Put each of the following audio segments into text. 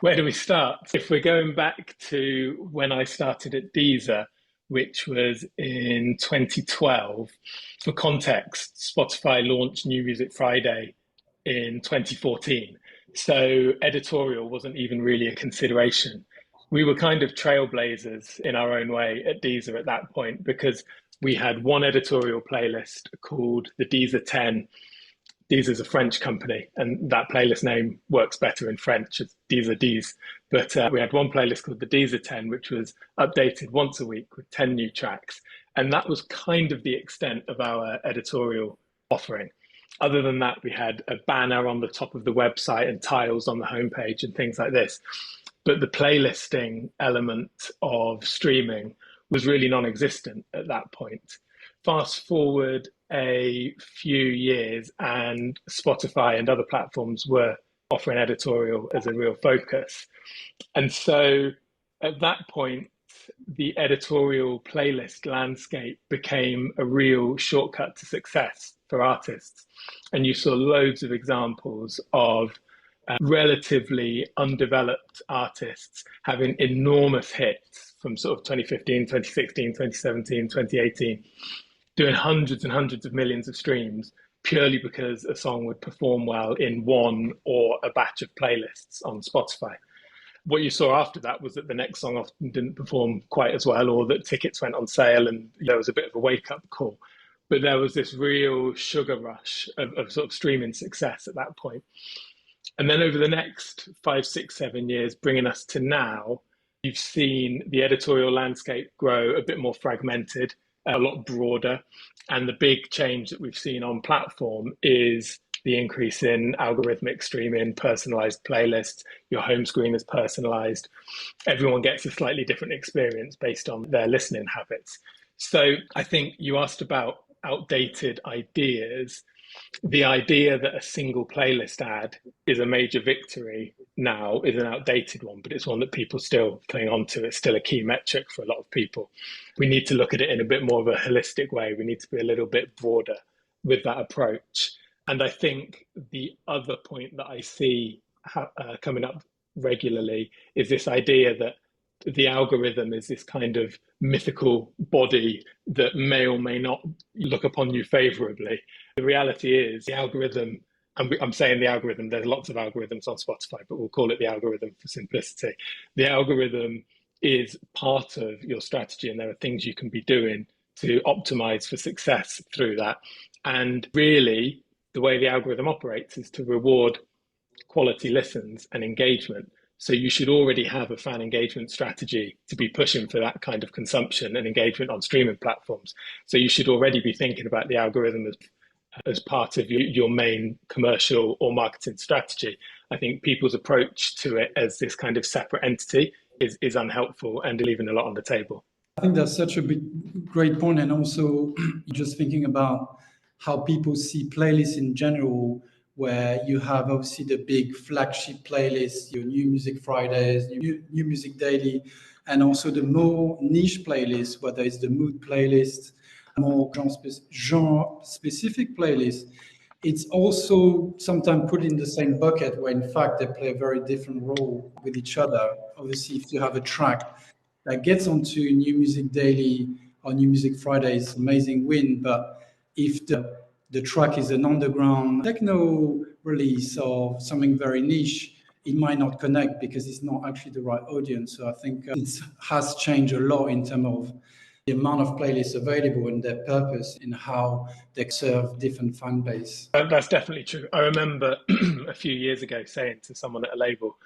Where do we start? If we're going back to when I started at Deezer, which was in 2012, for context, Spotify launched New Music Friday in 2014. So editorial wasn't even really a consideration. We were kind of trailblazers in our own way at Deezer at that point because we had one editorial playlist called the Deezer 10. Deezer's a French company, and that playlist name works better in French. It's Deezer Deez. But we had one playlist called the Deezer 10, which was updated once a week with 10 new tracks. And that was kind of the extent of our editorial offering. Other than that, we had a banner on the top of the website and tiles on the homepage and things like this. But the playlisting element of streaming was really non-existent at that point. Fast forward a few years and Spotify and other platforms were offering editorial as a real focus. And so at that point, the editorial playlist landscape became a real shortcut to success for artists. And you saw loads of examples of relatively undeveloped artists having enormous hits from sort of 2015, 2016, 2017, 2018, doing hundreds and hundreds of millions of streams purely because a song would perform well in one or a batch of playlists on Spotify. What you saw after that was that the next song often didn't perform quite as well, or that tickets went on sale and there was a bit of a wake-up call. But there was this real sugar rush of sort of streaming success at that point. And then over the next 5, 6, 7 years, bringing us to now, you've seen the editorial landscape grow a bit more fragmented, a lot broader. And the big change that we've seen on platform is the increase in algorithmic streaming, personalized playlists. Your home screen is personalized. Everyone gets a slightly different experience based on their listening habits. So I think you asked about outdated ideas. The idea that a single playlist ad is a major victory now is an outdated one, but it's one that people still cling on to. It's still a key metric for a lot of people. We need to look at it in a bit more of a holistic way. We need to be a little bit broader with that approach. And I think the other point that I see coming up regularly is this idea that the algorithm is this kind of mythical body that may or may not look upon you favorably. The reality is the algorithm, and I'm saying the algorithm, there's lots of algorithms on Spotify, but we'll call it the algorithm for simplicity. The algorithm is part of your strategy, and there are things you can be doing to optimize for success through that. And really, the way the algorithm operates is to reward quality listens and engagement. So you should already have a fan engagement strategy to be pushing for that kind of consumption and engagement on streaming platforms. So you should already be thinking about the algorithm as part of your main commercial or marketing strategy. I think people's approach to it as this kind of separate entity is unhelpful and leaving a lot on the table. I think that's such a great point. And also just thinking about how people see playlists in general, where you have obviously the big flagship playlists, your New Music Fridays, New Music Daily, and also the more niche playlists, whether it's the mood playlist, more genre-specific playlists. It's also sometimes put in the same bucket where in fact they play a very different role with each other. Obviously, if you have a track that gets onto New Music Daily or New Music Friday, it's amazing win. But if the track is an underground techno release or something very niche, it might not connect because it's not actually the right audience. So I think it has changed a lot in terms of the amount of playlists available and their purpose in how they serve different fan base. That's definitely true. I remember a few years ago saying to someone at a label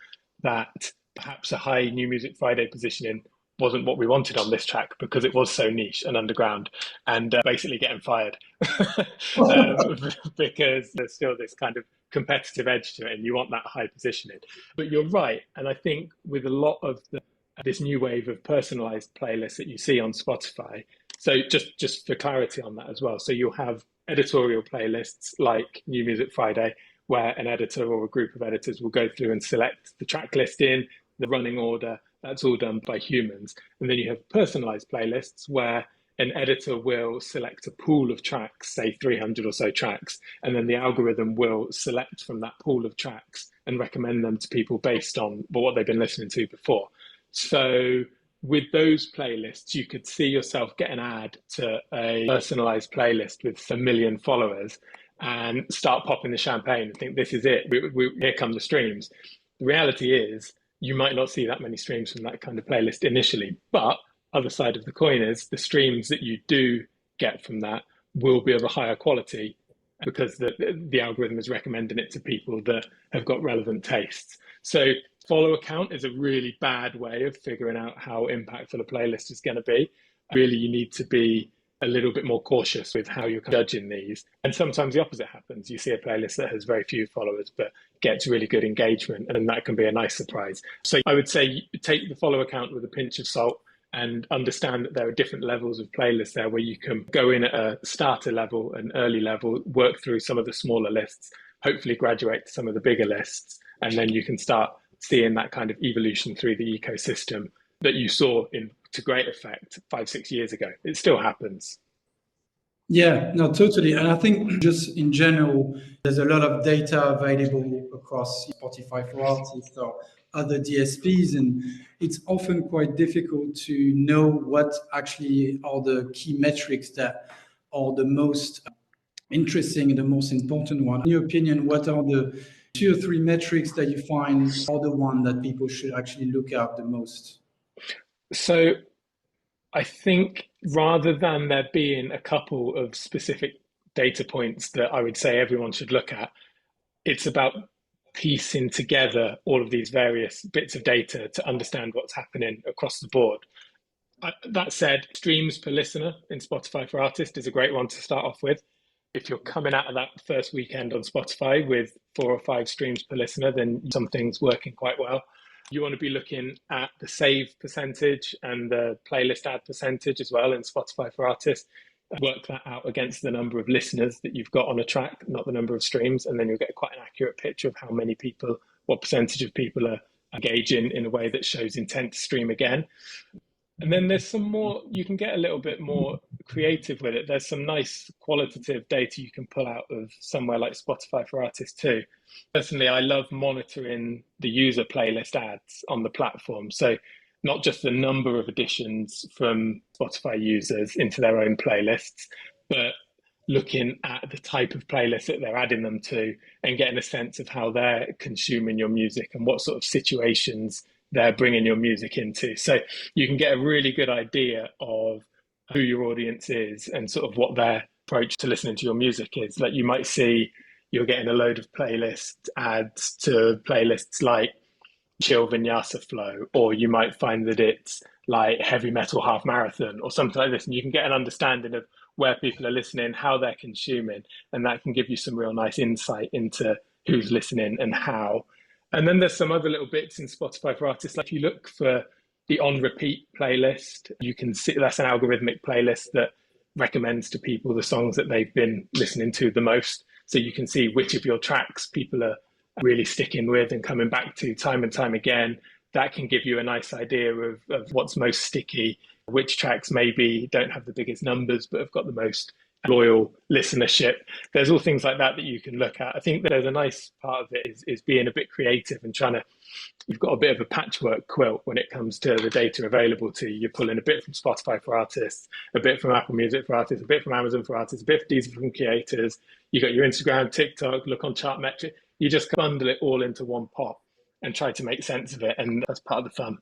that perhaps a high New Music Friday positioning wasn't what we wanted on this track because it was so niche and underground, and basically getting fired because there's still this kind of competitive edge to it and you want that high positioning. But you're right. And I think with a lot of this new wave of personalized playlists that you see on Spotify, so just for clarity on that as well. So you'll have editorial playlists like New Music Friday, where an editor or a group of editors will go through and select the track listing, the running order. That's all done by humans. And then you have personalized playlists where an editor will select a pool of tracks, say 300 or so tracks, and then the algorithm will select from that pool of tracks and recommend them to people based on what they've been listening to before. So with those playlists, you could see yourself get an ad to a personalized playlist with 1 million followers and start popping the champagne and think, this is it, here come the streams. The reality is you might not see that many streams from that kind of playlist initially, but other side of the coin is the streams that you do get from that will be of a higher quality because the algorithm is recommending it to people that have got relevant tastes. So follower count is a really bad way of figuring out how impactful a playlist is going to be. Really, you need to be a little bit more cautious with how you're judging these. And sometimes the opposite happens. You see a playlist that has very few followers, but gets really good engagement, and that can be a nice surprise. So I would say take the follower count with a pinch of salt and understand that there are different levels of playlists there where you can go in at a starter level, an early level, work through some of the smaller lists, hopefully graduate to some of the bigger lists, and then you can start seeing that kind of evolution through the ecosystem that you saw to great effect 5-6 years ago. It still happens. Yeah, no, totally. And I think just in general, there's a lot of data available across Spotify for Artists or other DSPs, and it's often quite difficult to know what actually are the key metrics that are the most interesting and the most important one. In your opinion, what are the 2 or 3 metrics that you find are the one that people should actually look at the most? So I think rather than there being a couple of specific data points that I would say everyone should look at, it's about piecing together all of these various bits of data to understand what's happening across the board. That said, streams per listener in Spotify for Artists is a great one to start off with. If you're coming out of that first weekend on Spotify with 4 or 5 streams per listener, then something's working quite well. You want to be looking at the save percentage and the playlist ad percentage as well in Spotify for Artists. Work that out against the number of listeners that you've got on a track, not the number of streams, and then you'll get quite an accurate picture of how many people, what percentage of people are engaging in a way that shows intent to stream again. And then there's some more, you can get a little bit more creative with it. There's some nice qualitative data you can pull out of somewhere like Spotify for Artists too. Personally, I love monitoring the user playlist ads on the platform. So not just the number of additions from Spotify users into their own playlists, but looking at the type of playlist that they're adding them to and getting a sense of how they're consuming your music and what sort of situations they're bringing your music into. So you can get a really good idea of who your audience is and sort of what their approach to listening to your music is. Like you might see you're getting a load of playlist ads to playlists like Chill Vinyasa Flow, or you might find that it's like Heavy Metal Half Marathon or something like this. And you can get an understanding of where people are listening, how they're consuming, and that can give you some real nice insight into who's listening and how. And then there's some other little bits in Spotify for Artists. Like if you look for the on repeat playlist, you can see that's an algorithmic playlist that recommends to people the songs that they've been listening to the most. So you can see which of your tracks people are really sticking with and coming back to time and time again. That can give you a nice idea of what's most sticky, which tracks maybe don't have the biggest numbers, but have got the most loyal listenership. There's all things like that that you can look at. I think that there's a nice part of it is being a bit creative and trying to, you've got a bit of a patchwork quilt when it comes to the data available to you. You're pulling a bit from Spotify for Artists, a bit from Apple Music for Artists, a bit from Amazon for Artists, a bit from Deezer from creators. You got your Instagram, TikTok, look on Chartmetric. You just bundle it all into one pot and try to make sense of it. And that's part of the fun.